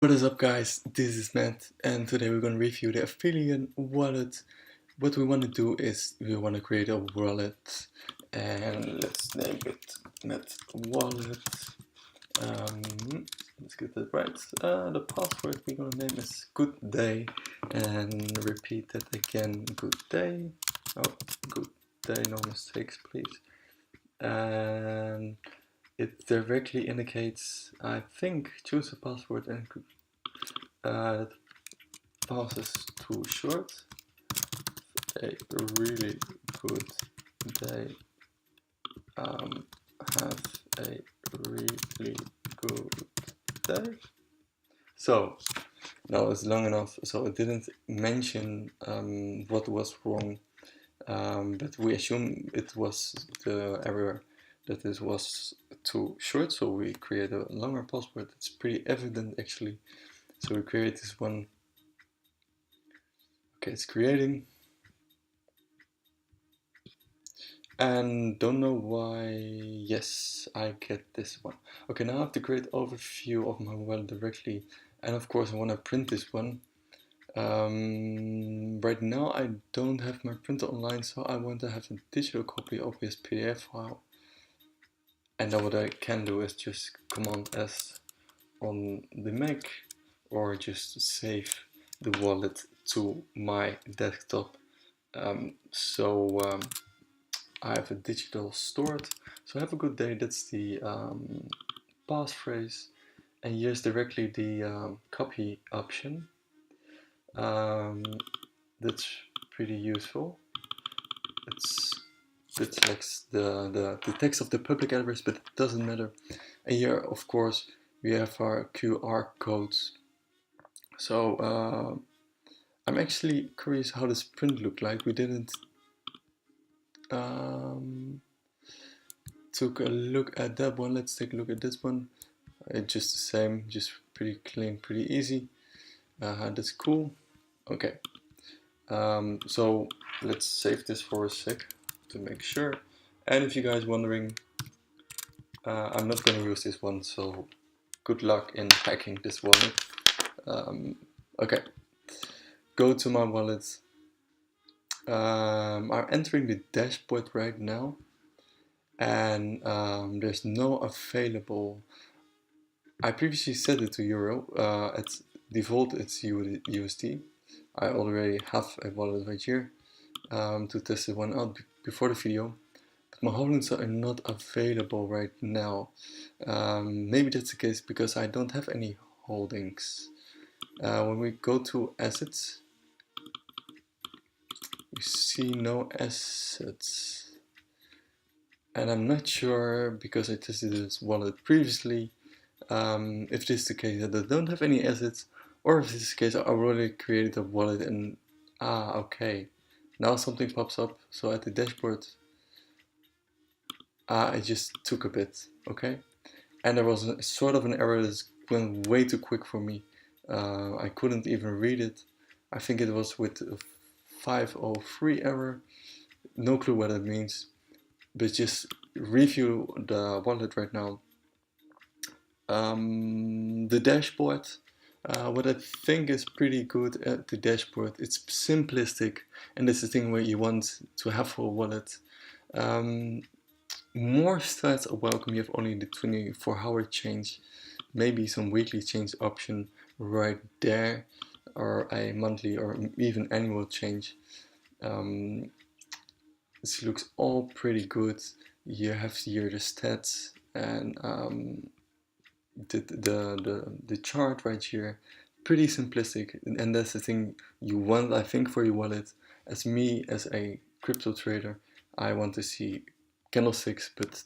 What is up, guys? This is Matt, and today we're going to review the Aphelion wallet. What we want to do is we want to create a wallet, and let's name it Matt Wallet. Let's get that right. The password we're going to name is Good Day, and repeat that again. Good day. Oh, good day. No mistakes, please. And it directly indicates, I think, choose a password and that passes too short. A really good day. Have a really good day. So now it's long enough, so it didn't mention what was wrong, but we assume it was the error that it was too short, so we create a longer password. It's pretty evident actually. So we create this one. Okay, it's creating. And don't know why. Yes, I get this one. Okay, now I have to create overview of my wallet directly, and of course I want to print this one. Right now I don't have my printer online, so I want to have a digital copy of this PDF file. And then what I can do is just Command S on the Mac, or just save the wallet to my desktop. I have a digital stored. So have a good day. That's the passphrase, and here's directly the copy option. That's pretty useful. It selects the text of the public address, but it doesn't matter. And here, of course, we have our QR codes. So I'm actually curious how this print looked like. We didn't took a look at that one. Let's take a look at this one. It's just the same, just pretty clean, pretty easy. That's cool. Okay, so let's save this for a sec to make sure. And if you guys wondering, I'm not going to use this one, so good luck in hacking this wallet. Okay, go to my wallet. I'm entering the dashboard right now, and there's no available. I previously set it to euro. At default, it's USD. I already have a wallet right here to test the one out before the video. But my holdings are not available right now. Maybe that's the case because I don't have any holdings. When we go to assets, we see no assets. And I'm not sure, because I tested this wallet previously, if this is the case that I don't have any assets, or if this is the case I already created a wallet and okay, now something pops up. So at the dashboard it just took a bit, okay, and there was a sort of an error that went way too quick for me. I couldn't even read it. I think it was with a 503 error, no clue what it means, but just review the wallet right now. The dashboard, what I think is pretty good at the dashboard, it's simplistic, and that's the thing where you want to have for a wallet. More stats are welcome. You have only the 24-hour change, maybe some weekly change option right there, or a monthly or even annual change. This looks all pretty good. You have here the stats and the chart right here, pretty simplistic, and that's the thing you want, I think, for your wallet. As me, as a crypto trader, I want to see candlesticks, but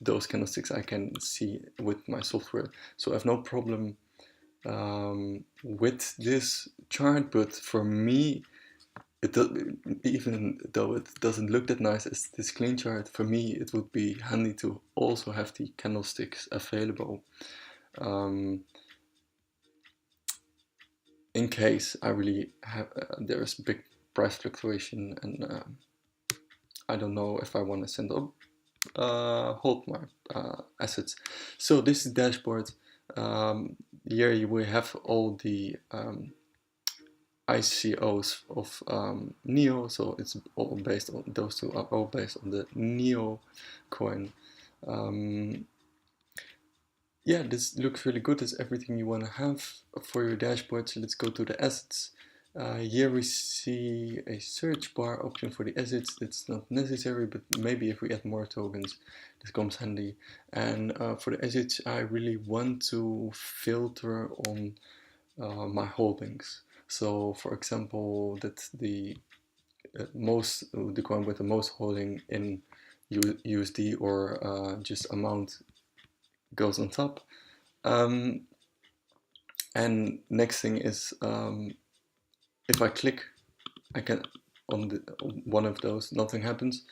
those candlesticks I can see with my software, so I have no problem with this chart. But for me, even though it doesn't look that nice as this clean chart, for me it would be handy to also have the candlesticks available. In case I really have there is big price fluctuation, and I don't know if I want to send up hold my assets. So this is dashboard. Here you will have all the ICOs of Neo, so it's all based on, those two are all based on the Neo coin. Yeah, this looks really good. It's everything you want to have for your dashboard. So let's go to the assets. Here we see a search bar option for the assets. It's not necessary, but maybe if we add more tokens, this comes handy. And for the assets, I really want to filter on my holdings. So for example, that the the coin with the most holding in USD or just amount goes on top. And next thing is if I click, I can on one of those, nothing happens.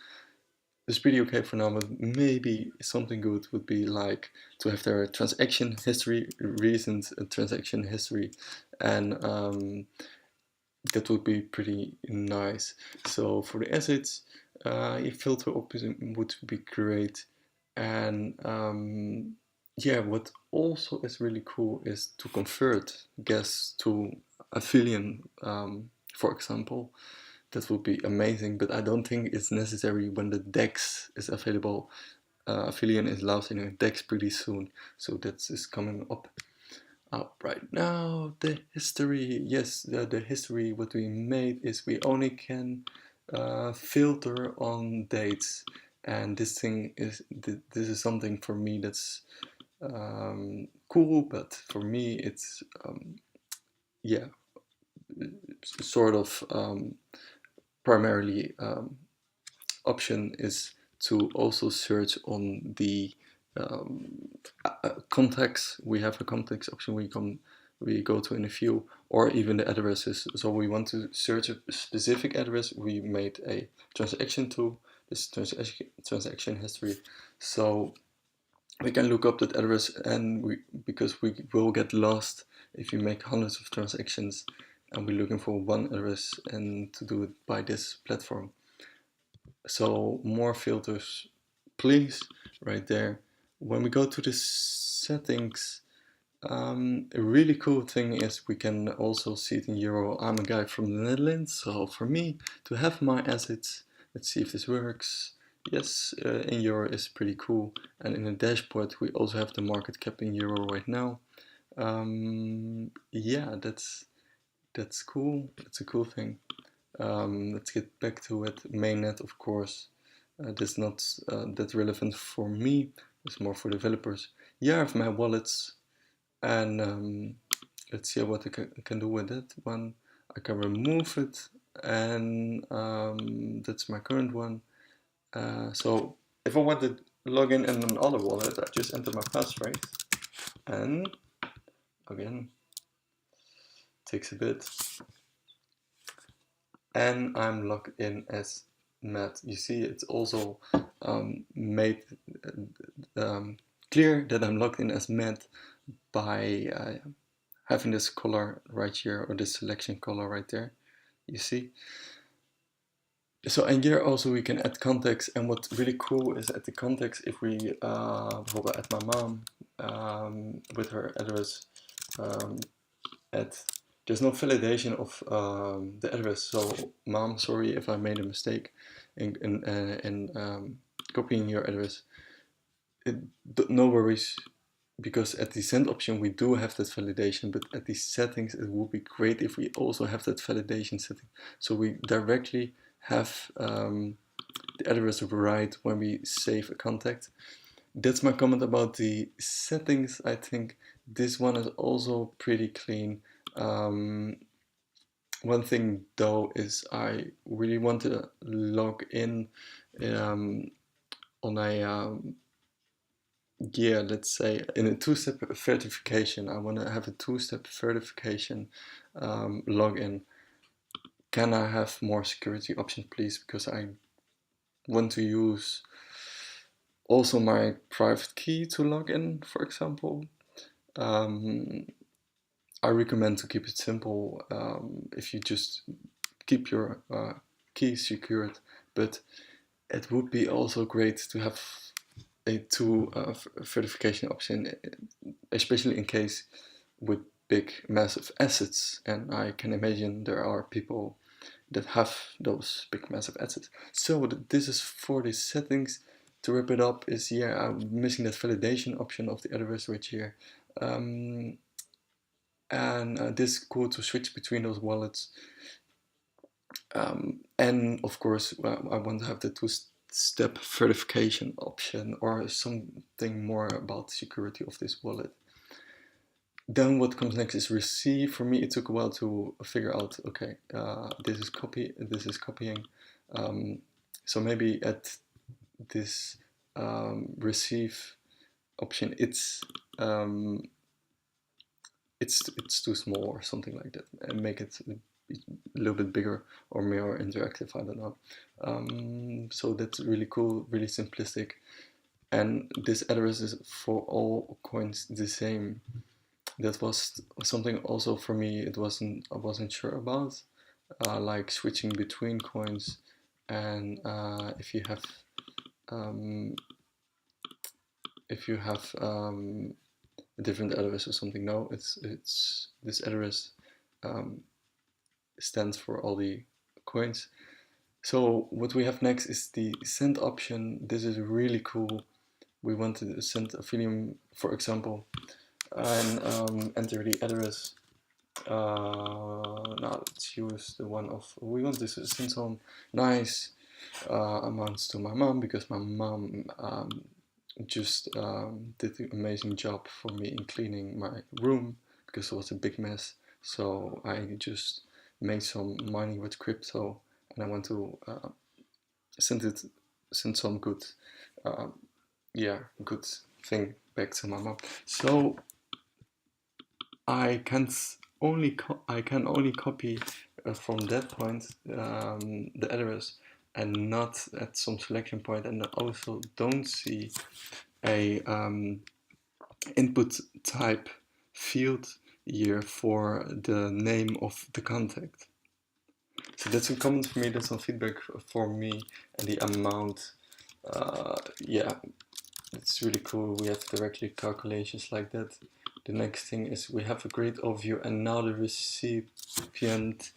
It's pretty okay for now, but maybe something good would be like to have their transaction history, recent transaction history, and that would be pretty nice. So for the assets, a filter option would be great. And yeah, what also is really cool is to convert gas to Aphelion, for example. That would be amazing, but I don't think it's necessary when the DEX is available. Aphelion is launching a DEX pretty soon, so that is coming up right now. The history, yes, the history what we made is we only can filter on dates, and this thing is this is something for me that's cool, but for me it's yeah, sort of primarily option is to also search on the contacts. We have a contacts option we go to in a few, or even the addresses. So we want to search a specific address. We made a transaction to this transaction history, so we can look up that address, and because we will get lost if you make hundreds of transactions, and we're looking for one address and to do it by this platform. So more filters, please, right there. When we go to the settings, a really cool thing is we can also see it in Euro. I'm a guy from the Netherlands, so for me to have my assets, let's see if this works. Yes, in Euro is pretty cool. And in the dashboard, we also have the market cap in Euro right now. Yeah, that's cool. It's a cool thing. Let's get back to it. Mainnet, of course, that's not that relevant for me. It's more for developers. Here I have my wallets, and let's see what I can do with it. One, I can remove it, and that's my current one. So if I want to log in another wallet, I just enter my passphrase, and again, takes a bit. And I'm logged in as Matt. You see, it's also made clear that I'm logged in as Matt by having this color right here, or this selection color right there. You see. So, and here also we can add context, and what's really cool is at the context, if we bijvoorbeeld add my mom with her address, there's no validation of the address. So mom, sorry if I made a mistake in copying your address. No worries, because at the send option we do have that validation, but at the settings it would be great if we also have that validation setting, so we directly have the address right when we save a contact. That's my comment about the settings. I think this one is also pretty clean. One thing though is I really want to log in on a yeah, let's say in a two-step verification. I want to have a two-step verification login. Can I have more security options, please? Because I want to use also my private key to log in, for example. I recommend to keep it simple. If you just keep your key secured, but it would be also great to have a two verification option, especially in case with big massive assets, and I can imagine there are people that have those big massive assets. So this is for the settings. To wrap it up is, yeah, I'm missing that validation option of the address right here. And this is cool to switch between those wallets. And of course, I want to have the two-step verification option or something more about the security of this wallet. Then what comes next is receive. For me, it took a while to figure out, okay, this is copying. So maybe at this receive option, it's too small or something like that, and make it a little bit bigger or more interactive. I don't know. So that's really cool, really simplistic, and this address is for all coins the same. That was something also for me. I wasn't sure about, like switching between coins, and um, if you have a different address or something. No, it's this address stands for all the coins. So what we have next is the send option. This is really cool. We want to send Aphelion, for example, and enter the address. Now let's use the one of, we want to send some nice amounts to my mom, because my mom just did an amazing job for me in cleaning my room because it was a big mess. So I just made some money with crypto, and I want to send some good, good thing back to my mom. So I can only copy from that point the address, and not at some selection point, and I also don't see a input type field here for the name of the contact. So that's a comment for me, that's some feedback for me, and the amount, yeah, it's really cool. We have directly calculations like that. The next thing is we have a great overview, and now the recipient,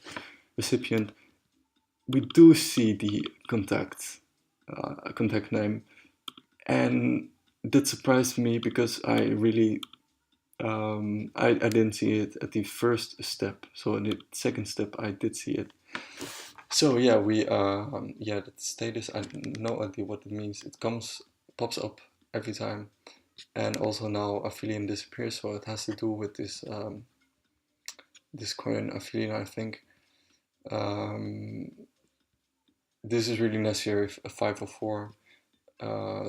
we do see the contact name, and that surprised me because I really I didn't see it at the first step. So in the second step I did see it. So yeah, the status, I have no idea what it means. It pops up every time, and also now Aphelion disappears, so it has to do with this this coin Aphelion, I think. This is really necessary, a 504,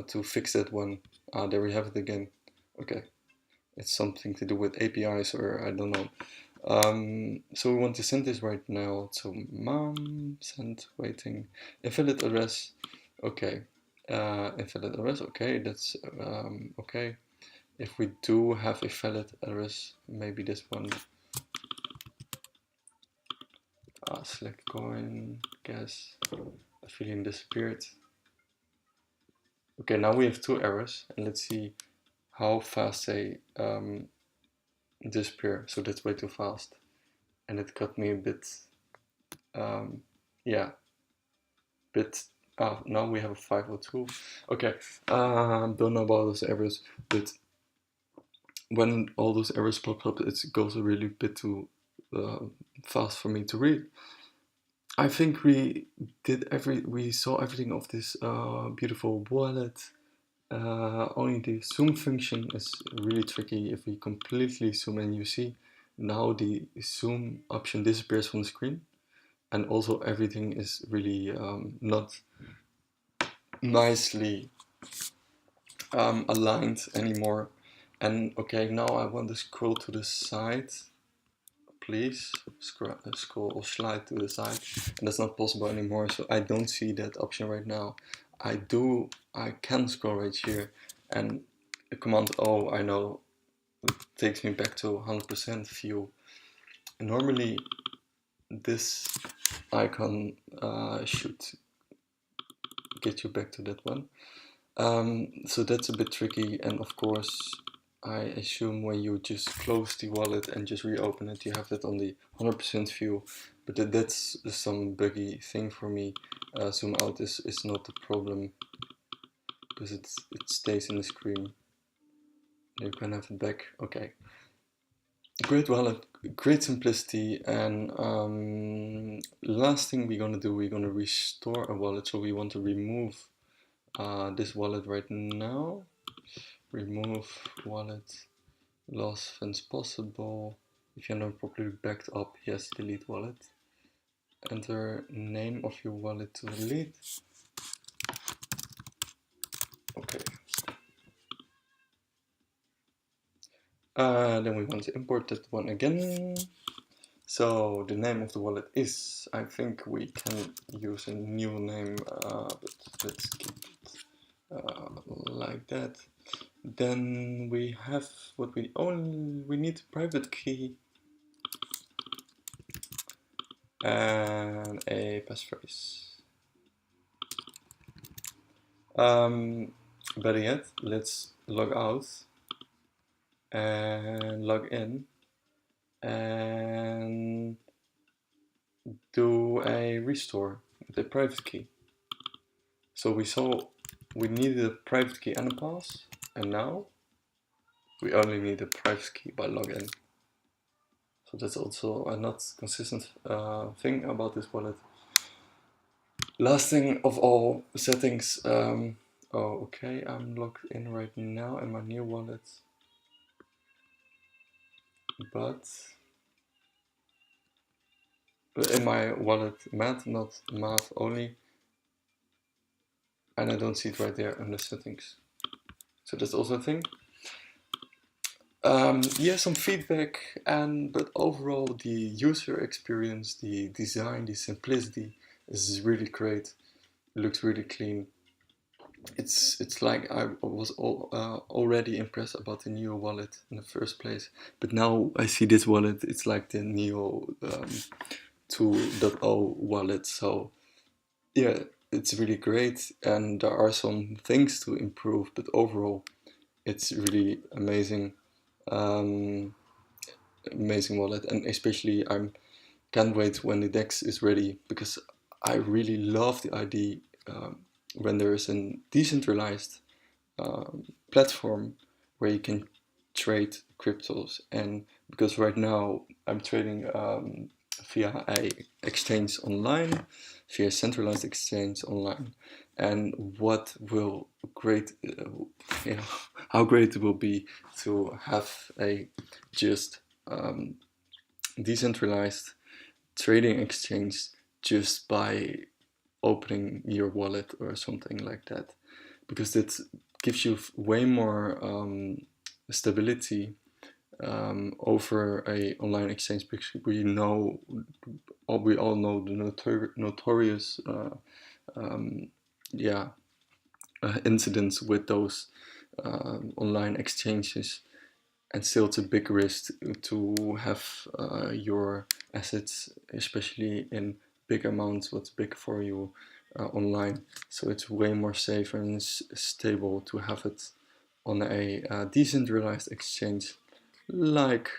to fix that one. There we have it again. Okay, it's something to do with APIs, or I don't know. So we want to send this right now. So mom, send, waiting, invalid address. Okay, invalid address. Okay, that's okay. If we do have a valid address, maybe this one. Select coin, guess, Aphelion disappeared. Okay, now we have two errors, and let's see how fast they disappear. So that's way too fast, and it got me a bit, yeah, bit. Now we have a 502. Okay, don't know about those errors, but when all those errors pop up, it goes a really bit too fast for me to read. I think we saw everything of this beautiful wallet. Only the zoom function is really tricky. If we completely zoom in, you see now the zoom option disappears from the screen, and also everything is really not nicely aligned anymore. And okay, now I want to scroll to the side. Please scroll or slide to the side, and that's not possible anymore, so I don't see that option right now. I can scroll right here, and the command O, I know, takes me back to 100% view. Normally this icon should get you back to that one. So that's a bit tricky, and of course, I assume when you just close the wallet and just reopen it, you have that on the 100% view. But that's some buggy thing for me. Zoom out is not the problem because it stays in the screen. You can have it back. Okay. Great wallet, great simplicity, and last thing we're gonna do, we're gonna restore a wallet. So we want to remove this wallet right now. Remove wallet, lost funds possible. If you're not properly backed up, yes, delete wallet. Enter name of your wallet to delete. Okay. Then we want to import that one again. So the name of the wallet is, I think we can use a new name, but let's keep it like that. Then we have what we need a private key and a passphrase. Better yet, let's log out and log in and do a restore with the private key. So we saw we needed a private key and a pass, and now we only need a private key by login. So that's also a not consistent thing about this wallet. Last thing of all, settings. Oh, okay, I'm logged in right now in my new wallet, but in my wallet math, not math only, and I don't see it right there under settings. So that's also a thing. Yeah, some feedback, but overall the user experience, the design, the simplicity is really great. It looks really clean. It's like I was already impressed about the Neo wallet in the first place, but now I see this wallet. It's like the Neo 2.0 wallet. So yeah, it's really great, and there are some things to improve, but overall, it's really amazing. Amazing wallet, and especially I can't wait when the DEX is ready, because I really love the idea when there is a decentralized platform where you can trade cryptos. And because right now I'm trading via a exchange online, via centralized exchange online, and what will great how great it will be to have a just decentralized trading exchange just by opening your wallet or something like that, because that gives you way more stability over a online exchange, because we all know the notorious incidents with those online exchanges, and still it's a big risk to have your assets, especially in big amounts, what's big for you online. So it's way more safe and stable to have it on a decentralized exchange like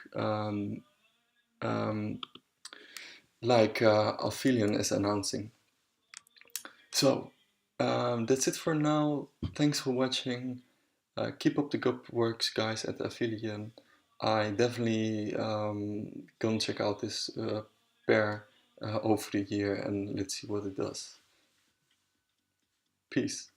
Aphelion is announcing. So that's it for now. Thanks for watching. Keep up the good works, guys, at Aphelion. I definitely gonna check out this pair over the year, and let's see what it does. Peace.